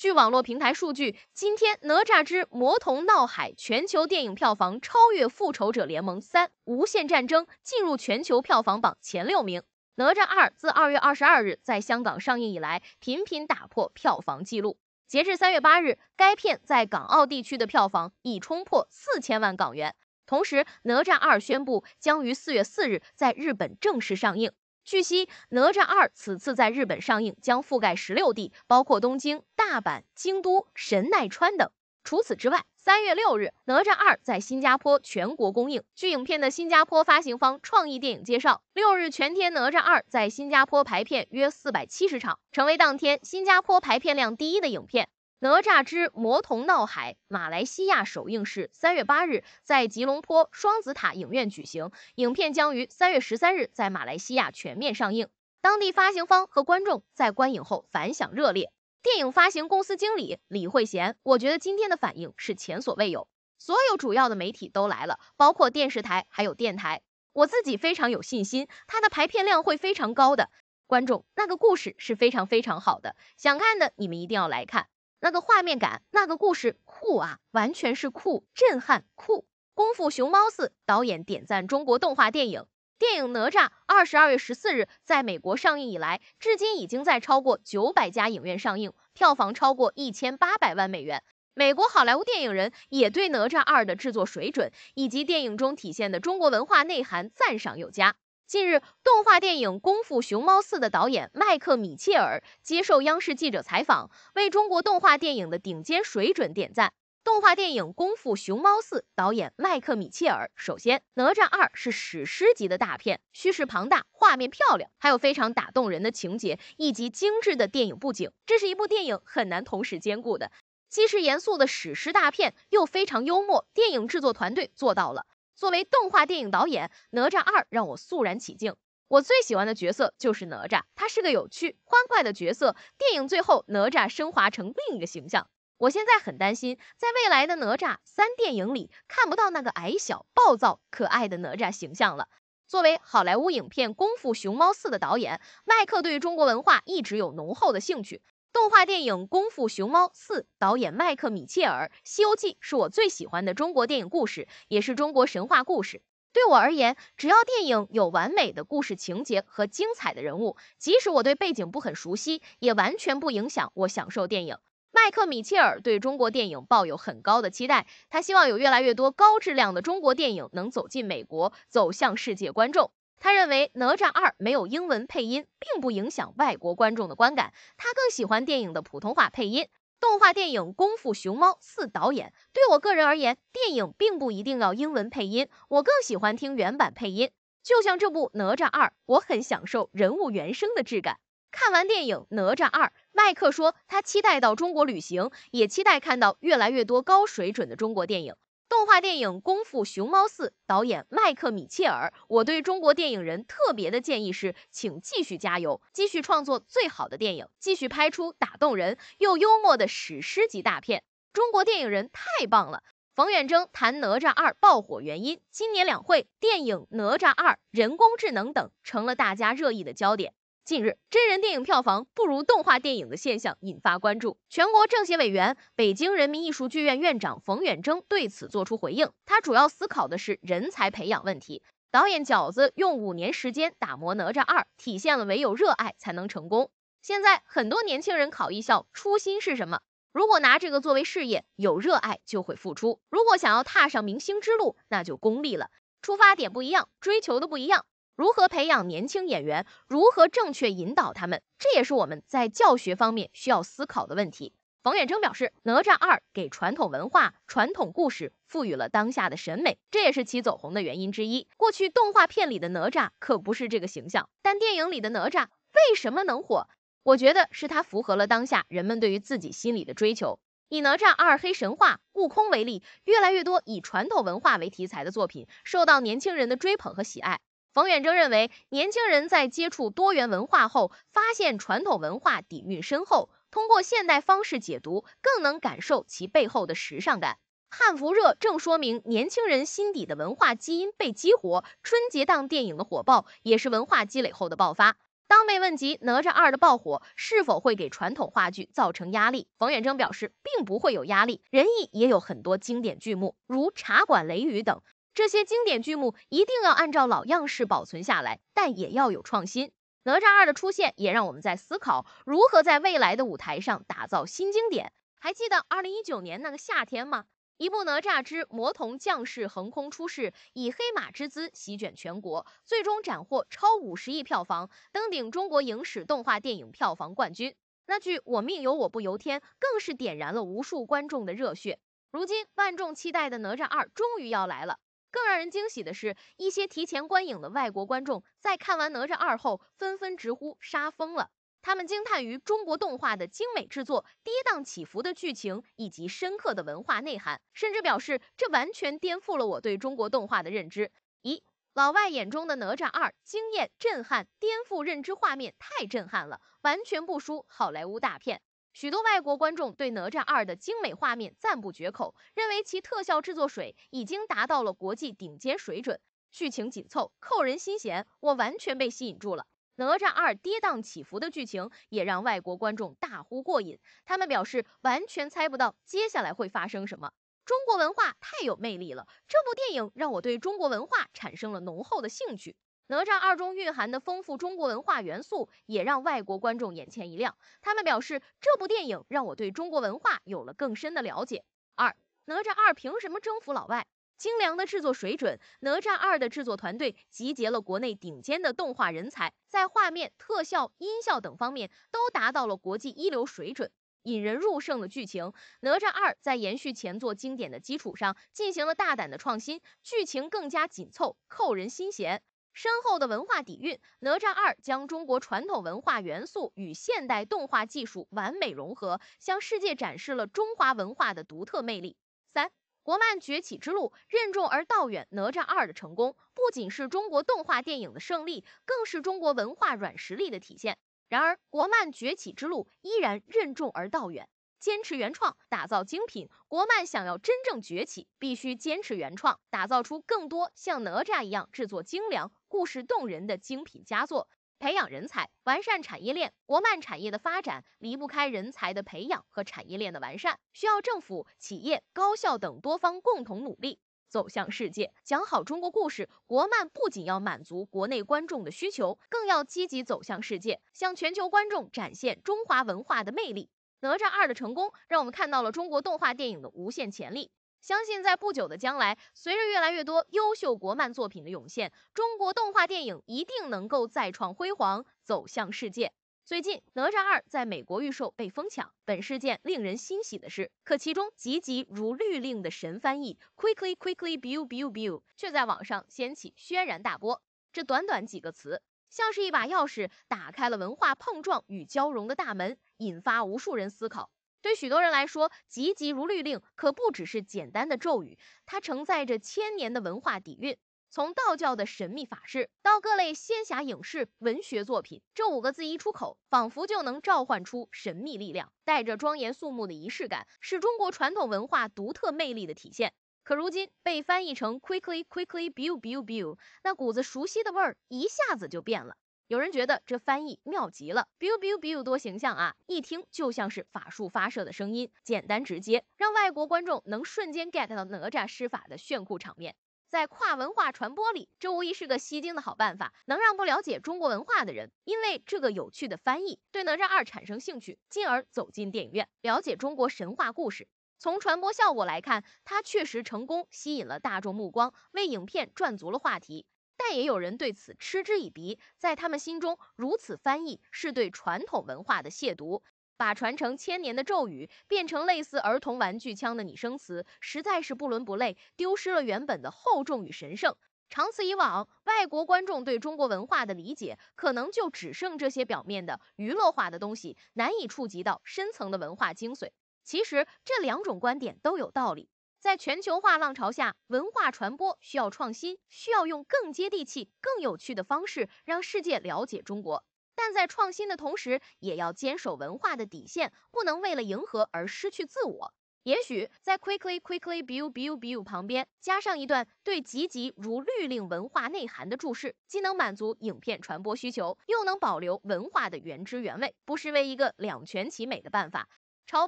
据网络平台数据，今天《哪吒之魔童闹海》全球电影票房超越《复仇者联盟3：无限战争》，进入全球票房榜前6名。哪吒2自2月22日在香港上映以来，频频打破票房纪录。截至3月8日，该片在港澳地区的票房已冲破4000万港元。同时，哪吒2宣布将于4月4日在日本正式上映。据悉，哪吒2此次在日本上映将覆盖16地，包括东京、大阪、京都、神奈川等。除此之外，3月6日，哪吒2在新加坡全国公映。据影片的新加坡发行方创意电影介绍，6日全天哪吒2在新加坡排片约470场，成为当天新加坡排片量第1的影片。哪吒之魔童闹海马来西亚首映式3月8日在吉隆坡双子塔影院举行，影片将于3月13日在马来西亚全面上映。当地发行方和观众在观影后反响热烈。电影发行公司经理李慧贤，我觉得今天的反应是前所未有，所有主要的媒体都来了，包括电视台还有电台。我自己非常有信心，它的排片量会非常高的。观众，那个故事是非常非常好的，想看的你们一定要来看。那个画面感，那个故事酷啊，完全是酷，震撼酷。功夫熊猫4导演点赞中国动画电影。电影哪吒22月14日在美国上映以来，至今已经在超过900家影院上映，票房超过1800万美元。美国好莱坞电影人也对哪吒2的制作水准以及电影中体现的中国文化内涵赞赏有加。近日，动画电影《功夫熊猫4》的导演麦克米切尔接受央视记者采访，为中国动画电影的顶尖水准点赞。动画电影《功夫熊猫4》导演麦克米切尔，首先，哪吒2是史诗级的大片，叙事庞大，画面漂亮，还有非常打动人的情节以及精致的电影布景，这是一部电影很难同时兼顾的。既是严肃的史诗大片，又非常幽默，电影制作团队做到了。作为动画电影导演，哪吒2让我肃然起敬。我最喜欢的角色就是哪吒，他是个有趣、欢快的角色。电影最后，哪吒升华成另一个形象。我现在很担心，在未来的哪吒3电影里看不到那个矮小、暴躁、可爱的哪吒形象了。作为好莱坞影片《功夫熊猫4》的导演，麦克对中国文化一直有浓厚的兴趣。动画电影《功夫熊猫4》导演麦克米切尔，《西游记》是我最喜欢的中国电影故事，也是中国神话故事。对我而言，只要电影有完美的故事情节和精彩的人物，即使我对背景不很熟悉，也完全不影响我享受电影。麦克米切尔对中国电影抱有很高的期待，他希望有越来越多高质量的中国电影能走进美国，走向世界观众。他认为哪吒2没有英文配音，并不影响外国观众的观感，他更喜欢电影的普通话配音。动画电影《功夫熊猫4》导演，对我个人而言，电影并不一定要英文配音，我更喜欢听原版配音。就像这部哪吒2，我很享受人物原声的质感。看完电影《哪吒2》，麦克说他期待到中国旅行，也期待看到越来越多高水准的中国电影。动画电影《功夫熊猫4》导演麦克米切尔，我对中国电影人特别的建议是，请继续加油，继续创作最好的电影，继续拍出打动人又幽默的史诗级大片。中国电影人太棒了。冯远征谈哪吒2爆火原因，今年两会电影《哪吒2》、人工智能等成了大家热议的焦点。近日，真人电影票房不如动画电影的现象引发关注。全国政协委员、北京人民艺术剧院院长冯远征对此作出回应，他主要思考的是人才培养问题。导演饺子用5年时间打磨哪吒2，体现了唯有热爱才能成功。现在很多年轻人考艺校，初心是什么？如果拿这个作为事业，有热爱就会付出；如果想要踏上明星之路，那就功利了。出发点不一样，追求的不一样。如何培养年轻演员，如何正确引导他们，这也是我们在教学方面需要思考的问题。冯远征表示，哪吒2给传统文化、传统故事赋予了当下的审美，这也是其走红的原因之一。过去动画片里的哪吒可不是这个形象，但电影里的哪吒为什么能火？我觉得是它符合了当下人们对于自己心理的追求。以哪吒2黑神话、悟空为例，越来越多以传统文化为题材的作品受到年轻人的追捧和喜爱。冯远征认为，年轻人在接触多元文化后，发现传统文化底蕴深厚，通过现代方式解读，更能感受其背后的时尚感。汉服热正说明年轻人心底的文化基因被激活，春节档电影的火爆也是文化积累后的爆发。当被问及哪吒2的爆火是否会给传统话剧造成压力，冯远征表示并不会有压力，仁义也有很多经典剧目，如茶馆、雷雨等，这些经典剧目一定要按照老样式保存下来，但也要有创新。哪吒2的出现也让我们在思考如何在未来的舞台上打造新经典。还记得2019年那个夏天吗？一部哪吒之魔童降世横空出世，以黑马之姿席卷全国，最终斩获超50亿票房，登顶中国影史动画电影票房冠军。那句“我命由我不由天”更是点燃了无数观众的热血。如今万众期待的哪吒2终于要来了。更让人惊喜的是，一些提前观影的外国观众在看完哪吒2后，纷纷直呼杀疯了。他们惊叹于中国动画的精美制作、跌宕起伏的剧情以及深刻的文化内涵，甚至表示这完全颠覆了我对中国动画的认知。咦，老外眼中的哪吒2惊艳、震撼、颠覆认知画面太震撼了，完全不输好莱坞大片。许多外国观众对哪吒2的精美画面赞不绝口，认为其特效制作水已经达到了国际顶尖水准，剧情紧凑，扣人心弦，我完全被吸引住了。哪吒2跌宕起伏的剧情也让外国观众大呼过瘾，他们表示完全猜不到接下来会发生什么。中国文化太有魅力了，这部电影让我对中国文化产生了浓厚的兴趣。哪吒2中蕴含的丰富中国文化元素也让外国观众眼前一亮，他们表示这部电影让我对中国文化有了更深的了解。2. 哪吒2凭什么征服老外？精良的制作水准，哪吒2的制作团队集结了国内顶尖的动画人才，在画面、特效、音效等方面都达到了国际一流水准。引人入胜的剧情，哪吒2在延续前作经典的基础上进行了大胆的创新，剧情更加紧凑，扣人心弦。深厚的文化底蕴，哪吒2将中国传统文化元素与现代动画技术完美融合，向世界展示了中华文化的独特魅力。3. 国漫崛起之路，任重而道远。哪吒2的成功，不仅是中国动画电影的胜利，更是中国文化软实力的体现。然而，国漫崛起之路依然任重而道远，坚持原创，打造精品。国漫想要真正崛起，必须坚持原创，打造出更多像哪吒一样制作精良、故事动人的精品佳作。培养人才，完善产业链。国漫产业的发展离不开人才的培养和产业链的完善，需要政府、企业、高校等多方共同努力。走向世界，讲好中国故事，国漫不仅要满足国内观众的需求，更要积极走向世界，向全球观众展现中华文化的魅力。哪吒2的成功，让我们看到了中国动画电影的无限潜力。相信在不久的将来，随着越来越多优秀国漫作品的涌现，中国动画电影一定能够再创辉煌，走向世界。最近，哪吒2在美国预售被疯抢，本事件令人欣喜的是，可其中急急如律令的神翻译 quickly quickly biu biu biu 却在网上掀起轩然大波。这短短几个词，像是一把钥匙，打开了文化碰撞与交融的大门，引发无数人思考。对许多人来说，急急如律令可不只是简单的咒语，它承载着千年的文化底蕴。从道教的神秘法事到各类仙侠影视、文学作品，这5个字一出口，仿佛就能召唤出神秘力量，带着庄严肃穆的仪式感，是中国传统文化独特魅力的体现。可如今被翻译成 quickly quickly biu biu biu， 那股子熟悉的味儿一下子就变了。有人觉得这翻译妙极了 ，biu biu biu 多形象啊，一听就像是法术发射的声音，简单直接，让外国观众能瞬间 get 到哪吒施法的炫酷场面。在跨文化传播里，这无疑是个吸睛的好办法，能让不了解中国文化的人，因为这个有趣的翻译，对哪吒2产生兴趣，进而走进电影院，了解中国神话故事。从传播效果来看，它确实成功吸引了大众目光，为影片赚足了话题。但也有人对此嗤之以鼻，在他们心中，如此翻译是对传统文化的亵渎，把传承千年的咒语变成类似儿童玩具枪的拟声词，实在是不伦不类，丢失了原本的厚重与神圣。长此以往，外国观众对中国文化的理解可能就只剩这些表面的娱乐化的东西，难以触及到深层的文化精髓。其实这2种观点都有道理。在全球化浪潮下，文化传播需要创新，需要用更接地气、更有趣的方式让世界了解中国。但在创新的同时，也要坚守文化的底线，不能为了迎合而失去自我。也许在 quickly biu biu biu 旁边加上一段对集集如律令文化内涵的注释，既能满足影片传播需求，又能保留文化的原汁原味，不失为一个两全其美的办法。超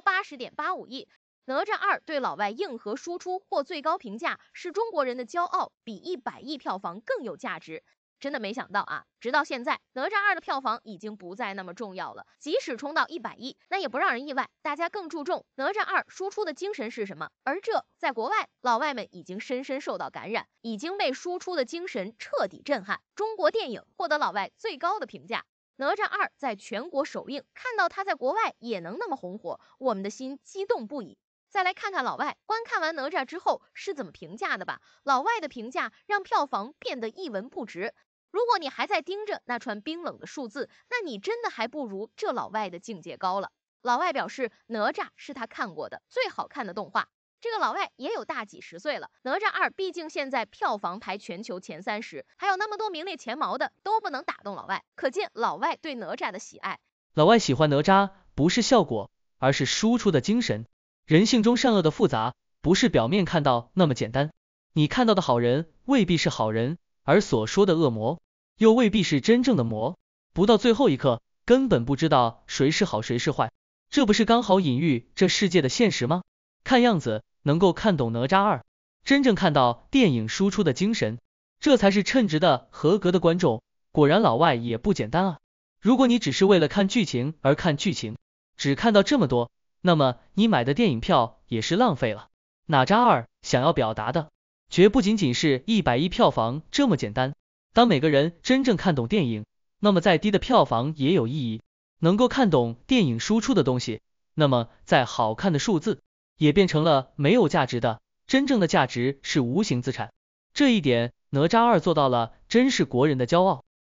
80.85亿，哪吒2对老外硬核输出获最高评价，是中国人的骄傲，比100亿票房更有价值。真的没想到啊，直到现在，哪吒2的票房已经不再那么重要了。即使冲到100亿，那也不让人意外，大家更注重哪吒2输出的精神是什么。而这在国外，老外们已经深深受到感染，已经被输出的精神彻底震撼。中国电影获得老外最高的评价。哪吒2在全国首映，看到它在国外也能那么红火，我们的心激动不已。再来看看老外观看完哪吒之后是怎么评价的吧。老外的评价让票房变得一文不值。如果你还在盯着那串冰冷的数字，那你真的还不如这老外的境界高了。老外表示，哪吒是他看过的最好看的动画。这个老外也有大几十岁了，哪吒2毕竟现在票房排全球前30，还有那么多名列前茅的都不能打动老外，可见老外对哪吒的喜爱。老外喜欢哪吒不是效果，而是输出的精神。人性中善恶的复杂，不是表面看到那么简单。你看到的好人未必是好人，而所说的恶魔又未必是真正的魔，不到最后一刻，根本不知道谁是好谁是坏，这不是刚好隐喻这世界的现实吗？看样子能够看懂哪吒2，真正看到电影输出的精神，这才是称职的合格的观众。果然老外也不简单啊！如果你只是为了看剧情而看剧情，只看到这么多，那么你买的电影票也是浪费了。哪吒2想要表达的，绝不仅仅是100亿票房这么简单。当每个人真正看懂电影，那么再低的票房也有意义。能够看懂电影输出的东西，那么再好看的数字也变成了没有价值的，真正的价值是无形资产。这一点哪吒2做到了，真是国人的骄傲。